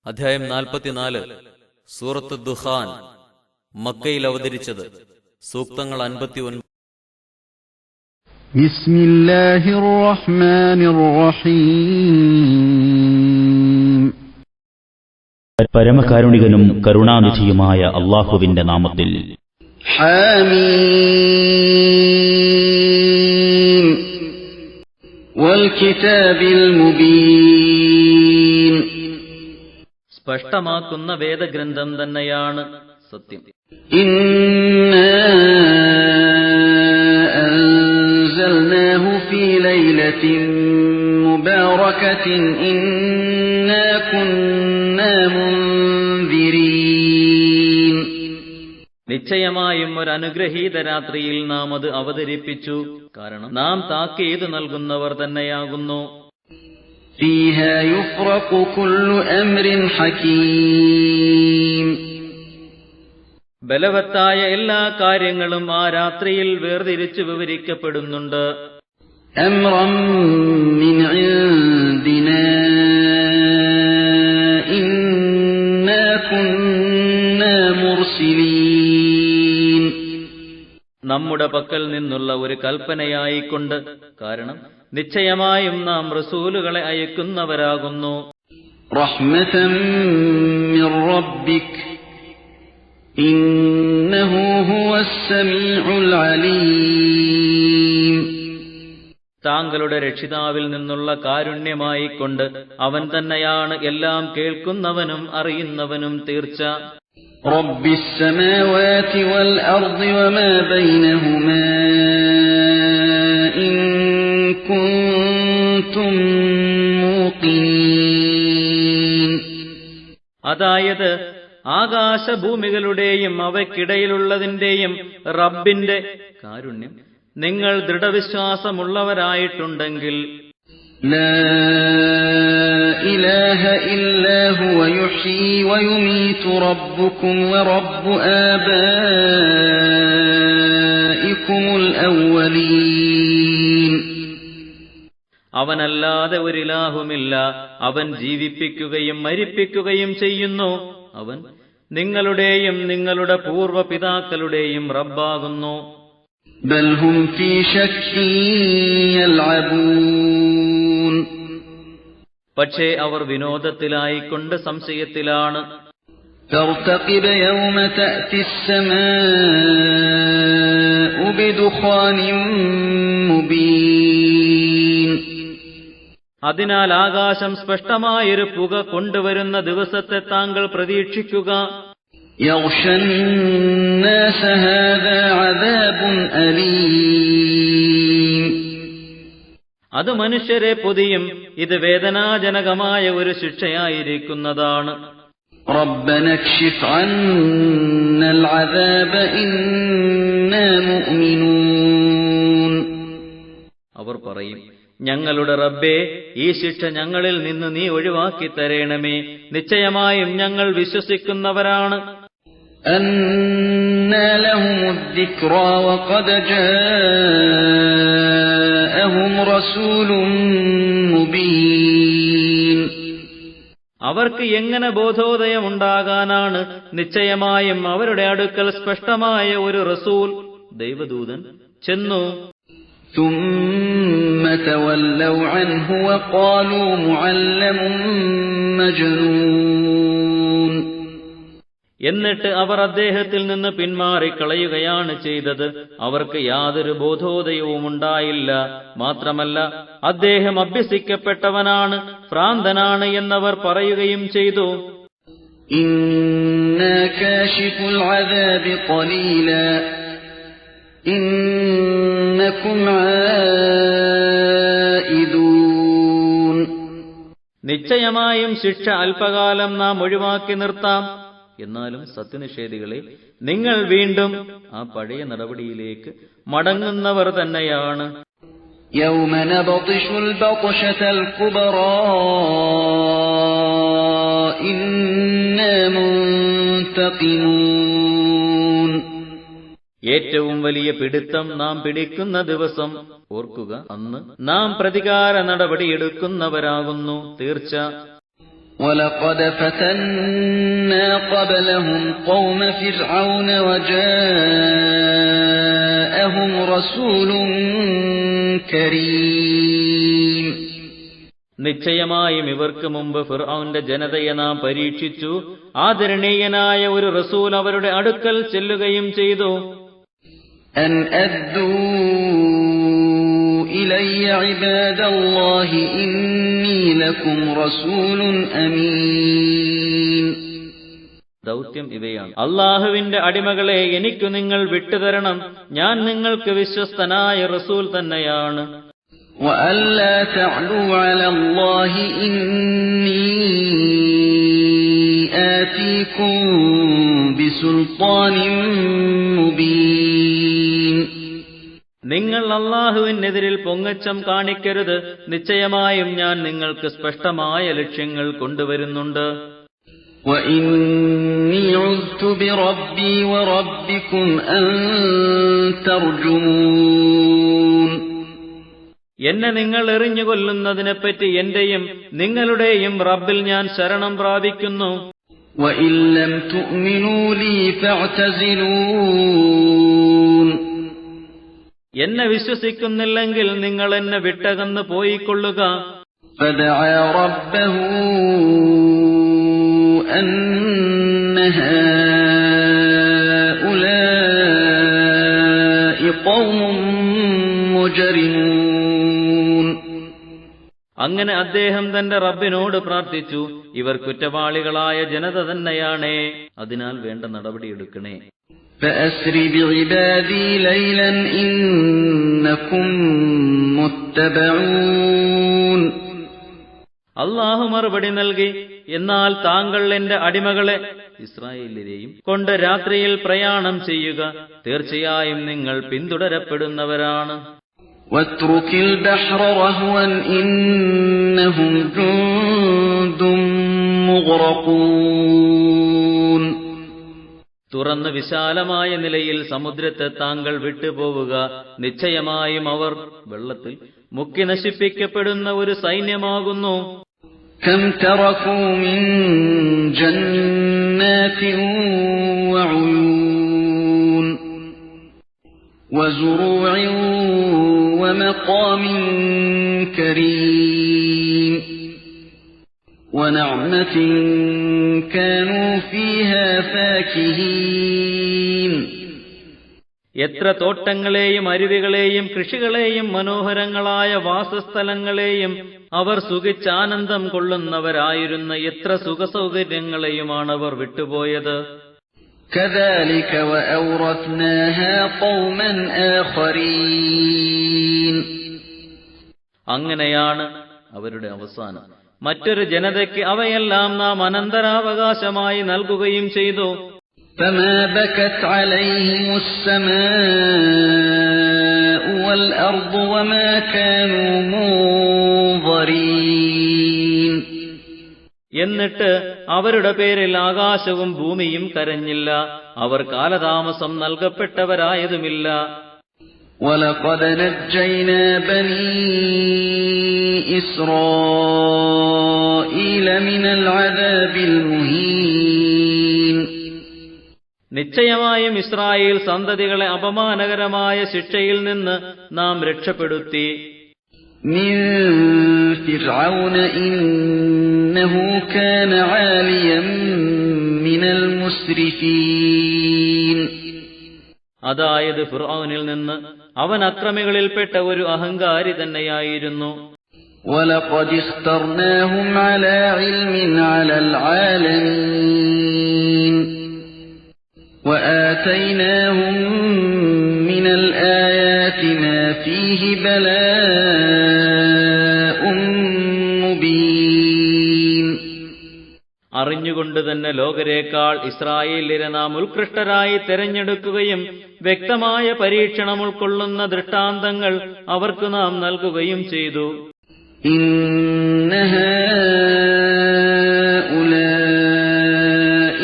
അധ്യായം 44 സൂറത്ത് ദുഖാൻ. മക്കയിൽ അവതരിച്ചത്. സൂക്തങ്ങൾ 59. ബിസ്മില്ലാഹിർ റഹ്മാനിർ റഹീം. പരമകാരുണികനും കരുണാനിധിയുമായ അല്ലാഹുവിന്റെ നാമത്തിൽ. ഹാമീം വൽ കിതാബിൽ മുബീൻ. സ്പഷ്ടമാക്കുന്ന വേദഗ്രന്ഥം തന്നെയാണ് സത്യം. ഇന്നാ അൻസൽനാഹു ഫീ ലൈലത്തിൻ മുബാറകത്തിൻ ഇന്നാ കുന്നാ മുൻദിരീൻ. നിശ്ചയമായും ഒരു അനുഗ്രഹീത രാത്രിയിൽ നാം അത് അവതരിപ്പിച്ചു. കാരണം നാം താക്കീത് നൽകുന്നവർ തന്നെയാകുന്നു. ഫീഹാ യുഫ്റഖു കുല്ലു അംരിൻ ഹകീം. ബലവത്തായ എല്ലാ കാര്യങ്ങളും ആ രാത്രിയിൽ വേർതിരിച്ചു വിവരിക്കപ്പെടുന്നുണ്ട്. അംറൻ മിൻ ഇൻദിനാ ഇന്നാ കുന്നാ മുർസിലീൻ. നമ്മുടെ പക്കൽ നിന്നുള്ള ഒരു കൽപ്പനയായിക്കൊണ്ട്. കാരണം നിശ്ചയമായും നാം റസൂലുകളെ അയക്കുന്നവരാകുന്നു. റഹ്മതൻ മിർ റബ്ബിക് ഇന്നഹു ഹുവസ് സമീഉൽ അലീം. താങ്കളുടെ രക്ഷിതാവിൽ നിന്നുള്ള കാരുണ്യമായിക്കൊണ്ട് അവൻ തന്നെയാണ് എല്ലാം കേൾക്കുന്നവനും അറിയുന്നവനും തീർച്ച. റബ്ബിസ് സമാവാതി വൽ അർദി വമാ ബൈനഹുമാ ഇൻ കുൻതും മൂഖിനീൻ. അതായത് ആകാശഭൂമികളുടെയും അവയ്ക്കിടയിലുള്ളതിന്റെയും റബ്ബിന്റെ കാരുണ്യം നിങ്ങൾ ദൃഢവിശ്വാസമുള്ളവരായിട്ടുണ്ടെങ്കിൽ. ലാ ഇലാഹ ഇല്ലാ ഹുവ യുഹ്യീ വയുമീതു റബ്ബുകും വറബ്ബു ആബായികുമുൽ അവ്വലീൻ. അവനല്ലാതെ ഒരിലാഹുമില്ല. അവൻ ജീവിപ്പിക്കുകയും മരിപ്പിക്കുകയും ചെയ്യുന്നു. അവൻ നിങ്ങളുടെയും നിങ്ങളുടെ പൂർവ്വപിതാക്കളുടെയും റബ്ബാകുന്നു. ബൽ ഹും ഫീ ശക്കിൻ യൽഅബൂൻ. പക്ഷേ അവർ വിനോദത്തിലായിക്കൊണ്ട് സംശയത്തിലാണ്. തർതഖിബ് യൗമ തഅതിസ് സമാഉ ബിദുഖാനിൻ മുബീൻ. അതിനാൽ ആകാശം സ്പഷ്ടമായൊരു പുക കൊണ്ടുവരുന്ന ദിവസത്തെ താങ്കൾ പ്രതീക്ഷിക്കുക. യഗ്ശന്നാസ ഹാദാ അദാബുൻ അലീം. അത് മനുഷ്യരെ പൊതിയും. ഇത് വേദനാജനകമായ ഒരു ശിക്ഷയായിരിക്കുന്നതാണ്. റബ്ബനാ ക്ഷിഫ് അന്നൽ അദാബ ഇന്നാ മുഅ്മിനൂൻ. അവർ പറയും, ഞങ്ങളുടെ റബ്ബേ, ഈ ശിക്ഷ ഞങ്ങളിൽ നിന്ന് നീ ഒഴിവാക്കി തരേണമേ. നിശ്ചയമായും ഞങ്ങൾ വിശ്വസിക്കുന്നവരാണ്. അന്നാ ലഹുമുദ് ദിക്റാ വഖദ് ജാഅഹും റസൂലുൻ മുബീൻ. അവർക്ക് എങ്ങനെ ബോധോദയമുണ്ടാകാനാണ്? നിശ്ചയമായും അവരുടെ അടുക്കൽ സ്പഷ്ടമായ ഒരു റസൂൽ, ദൈവദൂതൻ ചെന്നു. ثُمَّ تَوَلَّوْا عَنْهُ وَقَالُوا مُعَلَّمٌ مَجْنُونٌ. എന്നിട്ട് അവർ അദ്ദേഹത്തിൽ നിന്ന് പിന്മാറിക്കളയുകയാണ് ചെയ്തത്. അവർക്ക് യാതൊരു ബോധോദയവും ഉണ്ടായില്ല. മാത്രമല്ല അദ്ദേഹം അഭ്യസിക്കപ്പെട്ടവനാണ്, ഭ്രാന്തനാണ് എന്നവർ പറയുകയും ചെയ്തു. ഇന്നാ കാശിഫുൽ അദാബി ഖലീലാ ഇന്നകും ആയിദൂൻ. നിശ്ചയമായും ശിക്ഷ അല്പകാലം നാം ഒഴിവാക്കി നിർത്താം. എന്നാലും സത്യനിഷേധികളെ, നിങ്ങൾ വീണ്ടും ആ പഴയ നടപടിയിലേക്ക് മടങ്ങുന്നവർ തന്നെയാണ്. യൗമ നബ്തിഷുൽ ബത്ശതൽ കുബ്റാ ഇന്നാ മുൻതഖിമൂൻ. ഏറ്റവും വലിയ പിടുത്തം നാം പിടിക്കുന്ന ദിവസം ഓർക്കുക. അന്ന് നാം പ്രതികാര നടപടിയെടുക്കുന്നവരാകുന്നു തീർച്ച. وَلَقَدْ فَتَنَّا قَبْلَهُمْ قَوْمَ فِرْعَوْنَ وَجَاءَهُمْ رَسُولٌ كَرِيمٌ. നിശ്ചയമായും ഇവർക്ക് മുമ്പ് ഫിർഔന്റെ ജനതയെ നാം പരീക്ഷിച്ചു. ആദരണീയനായ ഒരു റസൂൽ അവരുടെ അടുക്കൽ ചെല്ലുകയും ചെയ്തു. أَنْ أَدُّوا إِلَيَّ عِبَادَ اللَّهِ إِنِّي لَكُمْ رَسُولٌ أَمِينٌ. ദൗത്യം ഇവയാണ്: അള്ളാഹുവിന്റെ അടിമകളെ എനിക്കു നിങ്ങൾ വിട്ടുതരണം, ഞാൻ നിങ്ങൾക്ക് വിശ്വസ്തനായ റസൂൽ തന്നെയാണ്. وَأَلَّا تَعْلُوا عَلَى اللَّهِ إِنِّي آتِيكُمْ بِسُلْطَانٍ مُبِينٍ. നിങ്ങൾ അള്ളാഹുവിനെതിരിൽ പൊങ്ങച്ചം കാണിക്കരുത്, നിശ്ചയമായും ഞാൻ നിങ്ങൾക്ക് സ്പഷ്ടമായ ലക്ഷ്യങ്ങൾ കൊണ്ടുവരുന്നുണ്ട്. وَإِنِّي عُذْتُ بِرَبِّي وَرَبِّكُمْ أَن تَرْجُمُونِ. എന്നെ നിങ്ങൾ എറിഞ്ഞുകൊല്ലുന്നതിനെപ്പറ്റി എന്റെയും നിങ്ങളുടെയും റബ്ബിൽ ഞാൻ ശരണം പ്രാപിക്കുന്നു. وَإِن لَّمْ تُؤْمِنُوا لِي فَاعْتَزِلُونِ. എന്നെ വിശ്വസിക്കുന്നില്ലെങ്കിൽ നിങ്ങൾ എന്നെ വിട്ടകന്ന് പോയിക്കൊള്ളുക. فَدَعَا رَبَّهُ أَنَّ هَٰؤُلَاءِ قَوْمٌ مُجْرِمُونَ. അങ്ങനെ അദ്ദേഹം തന്റെ റബ്ബിനോട് പ്രാർത്ഥിച്ചു, ഇവർ കുറ്റവാളികളായ ജനത തന്നെയാണേ, അതിനാൽ വേണ്ട നടപടിയെടുക്കണേ. فَأَسْرِ بِعِبَادِي لَيْلًا إِنَّكُمْ مُتَّبَعُونَ. അള്ളാഹു മറുപടി നൽകി, എന്നാൽ താങ്കൾ എന്റെ അടിമകളെ ഇസ്രായേലിനെയും കൊണ്ട് രാത്രിയിൽ പ്രയാണം ചെയ്യുക, തീർച്ചയായും നിങ്ങൾ പിന്തുടരപ്പെടുന്നവരാണ്. وَاتْرُكِ الْبَحْرَ رَهْوًا إِنَّهُمْ جُندٌ مُغْرَقُونَ. തുറന്ന് വിശാലമായ നിലയിൽ സമുദ്രത്തെ താങ്കൾ വിട്ടുപോവുക, നിശ്ചയമായും അവർ വെള്ളത്തിൽ മുക്കി നശിപ്പിക്കപ്പെടുന്ന ഒരു സൈന്യമാകുന്നു. كَمْ تَرَكُوا مِنْ جَنَّاتٍ وَعُيُونٍ وَزُرُوعٍ وَمَقَامٍ كَرِيمٍ وَنَعْمَةٍ كَانُوا فِيهَا فَاكِهِينَ. എത്ര തോട്ടങ്ങളെയും അരുവികളെയും കൃഷികളെയും മനോഹരങ്ങളായ വാസസ്ഥലങ്ങളെയും അവർ സുഖിച്ചാനന്ദം കൊള്ളുന്നവരായിരുന്ന എത്ര സുഖസൗകര്യങ്ങളെയുമാണവർ വിട്ടുപോയത്. كَذَلِكَ وَأَوْرَثْنَاهَا قَوْمًا آخَرِينَ. അങ്ങനെയാണ് അവരുടെ അവസാനം. മറ്റൊരു ജനതയ്ക്ക് അവയെല്ലാം നാം അനന്തരാവകാശമായി നൽകുകയും ചെയ്തു. فَمَا بَكَتْ عَلَيْهِمُ السَّمَاءُ وَالْأَرْضُ وَمَا كَانُوا مُنظَرِينَ. എന്നിട്ട് അവരുടെ പേരിൽ ആകാശവും ഭൂമിയും കരഞ്ഞില്ല, അവർ കാലതാമസം നൽകപ്പെട്ടവരായതുമില്ല. وَلَقَدْ نَجَّيْنَا بَنِي إِسْرَائِيلَ مِنَ الْعَذَابِ الْمُهِينِ. നിശ്ചയമായും ഇസ്രായേൽ സന്തതികളെ അപമാനകരമായ ശിക്ഷയിൽ നിന്ന് നാം രക്ഷപ്പെടുത്തി. مِنْ فِرْعَوْنَ إِنَّهُ كَانَ عَالِيًا مِنَ الْمُسْرِفِينَ. അതായത് ഫിർഔനിൽ നിന്ന് അവൻ അക്രമികളിൽപ്പെട്ട ഒരു അഹങ്കാരി തന്നെയായിരുന്നു. وَلَقَدِ اخْتَرْنَاهُمْ عَلَى عِلْمٍ عَلَى الْعَالَمِينَ وَآتَيْنَاهُمْ مِنَ الْآيَاتِ مَا فِيهِ بَلَاءٌ مُبِينٌ. അറിഞ്ഞുകൊണ്ട് തന്നെ ലോകരേക്കാൾ ഇസ്രായേലിനെ നാം ഉത്കൃഷ്ടരായി തെരഞ്ഞെടുക്കുകയും വ്യക്തമായ പരീക്ഷണം ഉൾക്കൊള്ളുന്ന ദൃഷ്ടാന്തങ്ങൾ അവർക്ക് നാം നൽകുകയും ചെയ്തു. إِنَّ هَٰؤُلَاءِ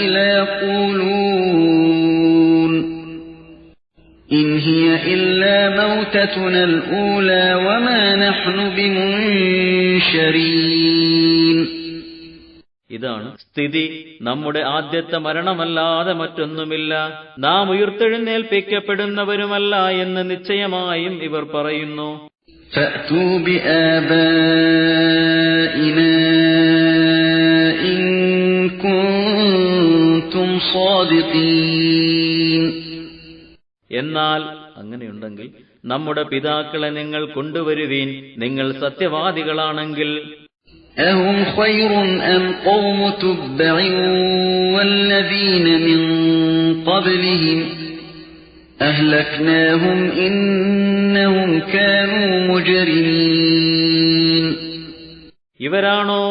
لَيَقُولُونَ إِنْ هِيَ إِلَّا مَوْتَتُنَا الْأُولَى وَمَا نَحْنُ بِمُنشَرِينَ. ഇതാണ് സ്ഥിതി. നമ്മുടെ ആദ്യത്തെ മരണമല്ലാതെ മറ്റൊന്നുമില്ല, നാം ഉയർത്തെഴുന്നേൽപ്പിക്കപ്പെടുന്നവരുമല്ല എന്ന് നിശ്ചയമായും ഇവർ പറയുന്നു. ഫഅ്തൂ ബിആബാഇനാ ഇൻ കുൻതും സാദിഖീൻ. എന്നാൽ അങ്ങനെയുണ്ടെങ്കിൽ നമ്മുടെ പിതാക്കളെ നിങ്ങൾ കൊണ്ടുവരുവീൻ, നിങ്ങൾ സത്യവാദികളാണെങ്കിൽ. അഹും ഖൈറുൻ അം ഖൗമു തുബ്ബഇൻ വല്ലദീന മിൻ ഖബ്ലിഹിം അഹ്ലക്നാഹും ഇന്നഹും കാനൂ മുജ്രിമീൻ. ഇവരാണോ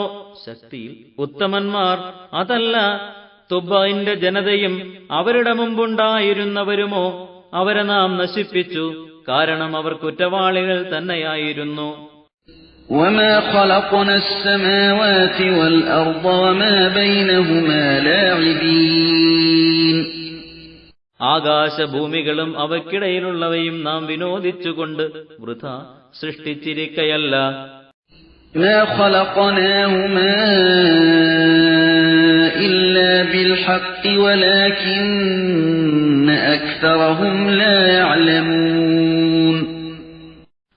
ശക്തിയിൽ ഉത്തമന്മാർ? അതല്ല, തുബ്ബഇന്റെ ജനതയും അവരുടെ മുമ്പുണ്ടായിരുന്നവരുമോ? അവരെ നാം നശിപ്പിച്ചു, കാരണം അവർ കുറ്റവാളികൾ തന്നെയായിരുന്നു. وما خلقنا السماوات والأرض وما بينهما لاعبين. ആകാശഭൂമികളും അവയ്ക്കിടയിലുള്ളവയും നാം വിനോദിച്ചുകൊണ്ട് വൃഥ സൃഷ്ടിച്ചിരിക്കയല്ല. ما خلقناهما إلا بالحق ولكن أكثرهم لا يعلمون.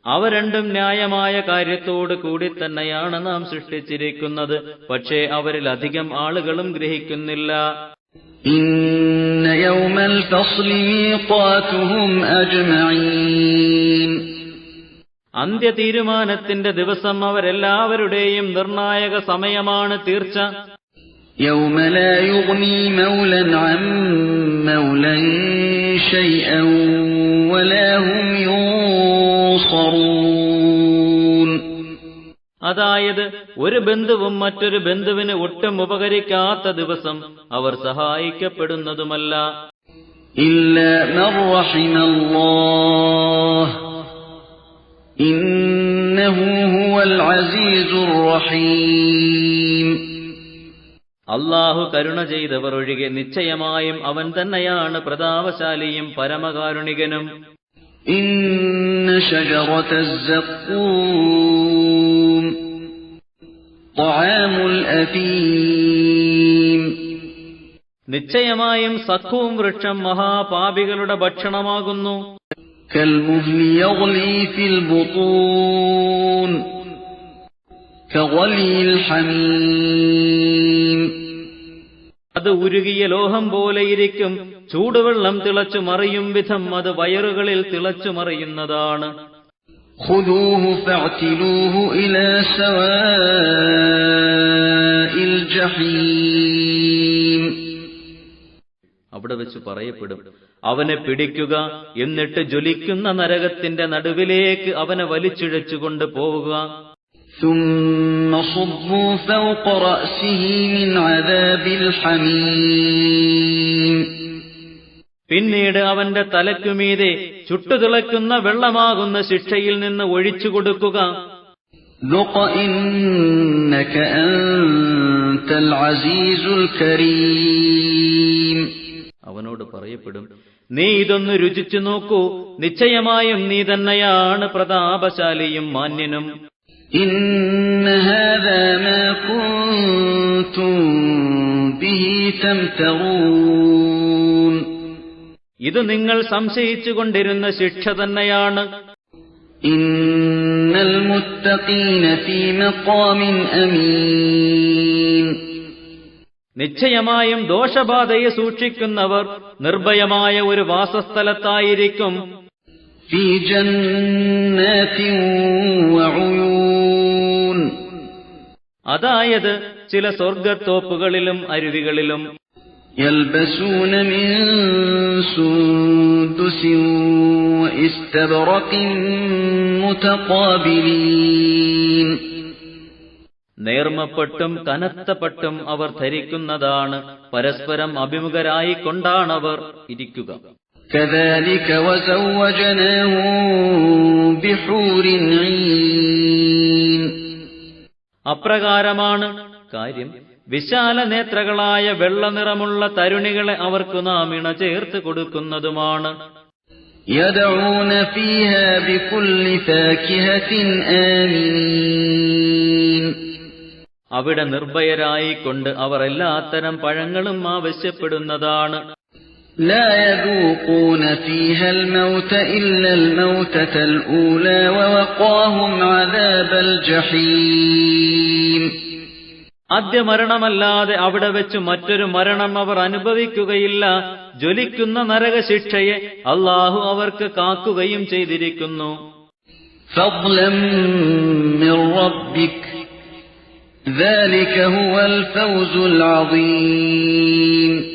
അവ രണ്ടും ന്യായമായ കാര്യത്തോട് കൂടി തന്നെയാണ് നാം സൃഷ്ടിച്ചിരിക്കുന്നത്, പക്ഷേ അവരിലധികം ആളുകളും ഗ്രഹിക്കുന്നില്ല. إن يوم الفصل ميقاتهم أجمعين. അന്ത്യ തീരുമാനത്തിന്റെ ദിവസം അവരെല്ലാവരുടെയും നിർണായക സമയമാണ് തീർച്ച. يوم لا يغني مولا عن مولا شيئا ولا هم ينصرون. അതായത് ഒരു ബന്ധുവും മറ്റൊരു ബന്ധുവിന് ഒട്ടും ഉപകരിക്കാത്ത ദിവസം അവർ സഹായിക്കപ്പെടുന്നതുമല്ല. إلا من رحم الله إنه هو العزيز الرحيم. അല്ലാഹു കരുണ ചെയ്തവർ ഒഴികെ നിശ്ചയമായും അവൻ തന്നെയാണ് പ്രതാപശാലിയും പരമകാരുണികനും. إن شجرة الزقوم طعام الأثيم. നിശ്ചയമായും സഖൂം വൃക്ഷം മഹാപാപികളുടെ ഭക്ഷണമാകുന്നു. كالمهل يغلي في البطون كغلي الحميم. അത് ഉരുകിയ ലോഹം പോലെയിരിക്കും, ചൂടുവെള്ളം തിളച്ചു മറിയും വിധം അത് വയറുകളിൽ തിളച്ചു മറിയുന്നതാണ്. خذوه فاعتلوه إلى سواء الجحيم. അവിടെ വെച്ച് പറയപ്പെടും, അവനെ പിടിക്കുക, എന്നിട്ട് ജ്വലിക്കുന്ന നരകത്തിന്റെ നടുവിലേക്ക് അവനെ വലിച്ചിഴച്ചുകൊണ്ട് പോവുക. ثم صبوا فوق رأسه من عذاب الحميم. പിന്നീട് അവന്റെ തലയ്ക്കുമീതെ ചുട്ടുതിളക്കുന്ന വെള്ളമാകുന്ന ശിക്ഷയിൽ നിന്ന് ഒഴിച്ചു കൊടുക്കുക. ذق إنك أنت العزيز الكريم. അവനോട് പറയപ്പെടും, നീ ഇതൊന്ന് രുചിച്ചു നോക്കൂ, നിശ്ചയമായും നീ തന്നെയാണ് പ്രതാപശാലിയും മാന്യനും. إن هذا ما كنتم به تمترون. ഇത് നിങ്ങൾ സംശയിച്ചുകൊണ്ടിരുന്ന ശിക്ഷ തന്നെയാണ്. إن المتقين في مقام أمين. നിശ്ചയമായും ദോഷബാധയെ സൂക്ഷിക്കുന്നവർ നിർഭയമായ ഒരു വാസസ്ഥലത്തായിരിക്കും. في جنات وعيون. അതായത് ചില സ്വർഗത്തോപ്പുകളിലും അരുവികളിലും. يلبسون من سندس واستبرق متقابلين. നേർമപ്പെട്ടും കനത്തപ്പെട്ടും അവർ ധരിക്കുന്നതാണ്, പരസ്പരം അഭിമുഖരായിക്കൊണ്ടാണവർ ഇരിക്കുക. كذلك وزوجناهم بحور عين. അപ്രകാരമാണ് കാര്യം. വിശാല നേത്രകളായ വെള്ളനിറമുള്ള തരുണികളെ അവർക്ക് നാം ഇണ ചേർത്ത് കൊടുക്കുന്നതുമാണ്. يدعون فيها بكل فاكهة آمنين. അവിടെ നിർഭയരായിക്കൊണ്ട് അവർ എല്ലാത്തരം പഴങ്ങളും ആവശ്യപ്പെടുന്നതാണ്. لا يذوقون فيها الموت إلا الموتة الأولى ووقاهم عذاب الجحيم. ആദ്യ മരണമല്ലാതെ അവിടെ വെച്ച് മറ്റൊരു മരണം അവർ അനുഭവിക്കുകയില്ല. ജ്വലിക്കുന്ന നരകശിക്ഷയെ അല്ലാഹു അവർക്ക് കാക്കുകയും ചെയ്തിരിക്കുന്നു. فضلا من ربك ذلك هو الفوز العظيم.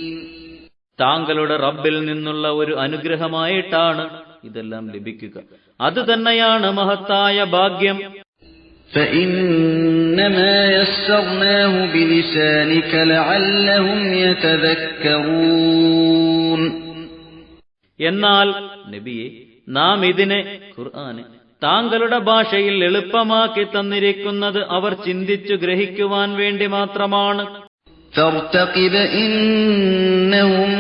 താങ്കളുടെ റബ്ബിൽ നിന്നുള്ള ഒരു അനുഗ്രഹമായിട്ടാണ് ഇതെല്ലാം ലഭിക്കുക. അത് തന്നെയാണ് മഹത്തായ ഭാഗ്യം. فإنما يسرناه بلسانك لعلهم يتذكرون. എന്നാൽ നബിയെ, നാം ഇതിനെ ഖുർആനെ താങ്കളുടെ ഭാഷയിൽ എളുപ്പമാക്കി തന്നിരിക്കുന്നത് അവർ ചിന്തിച്ചു ഗ്രഹിക്കുവാൻ വേണ്ടി മാത്രമാണ്. فارتقب إنهم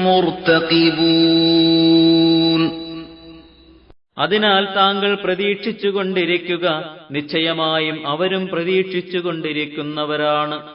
مرتقبون. അതിനാൽ താങ്കൾ പ്രതീക്ഷിച്ചുകൊണ്ടിരിക്കുക, നിശ്ചയമായും അവരും പ്രതീക്ഷിച്ചുകൊണ്ടിരിക്കുന്നവരാണ്.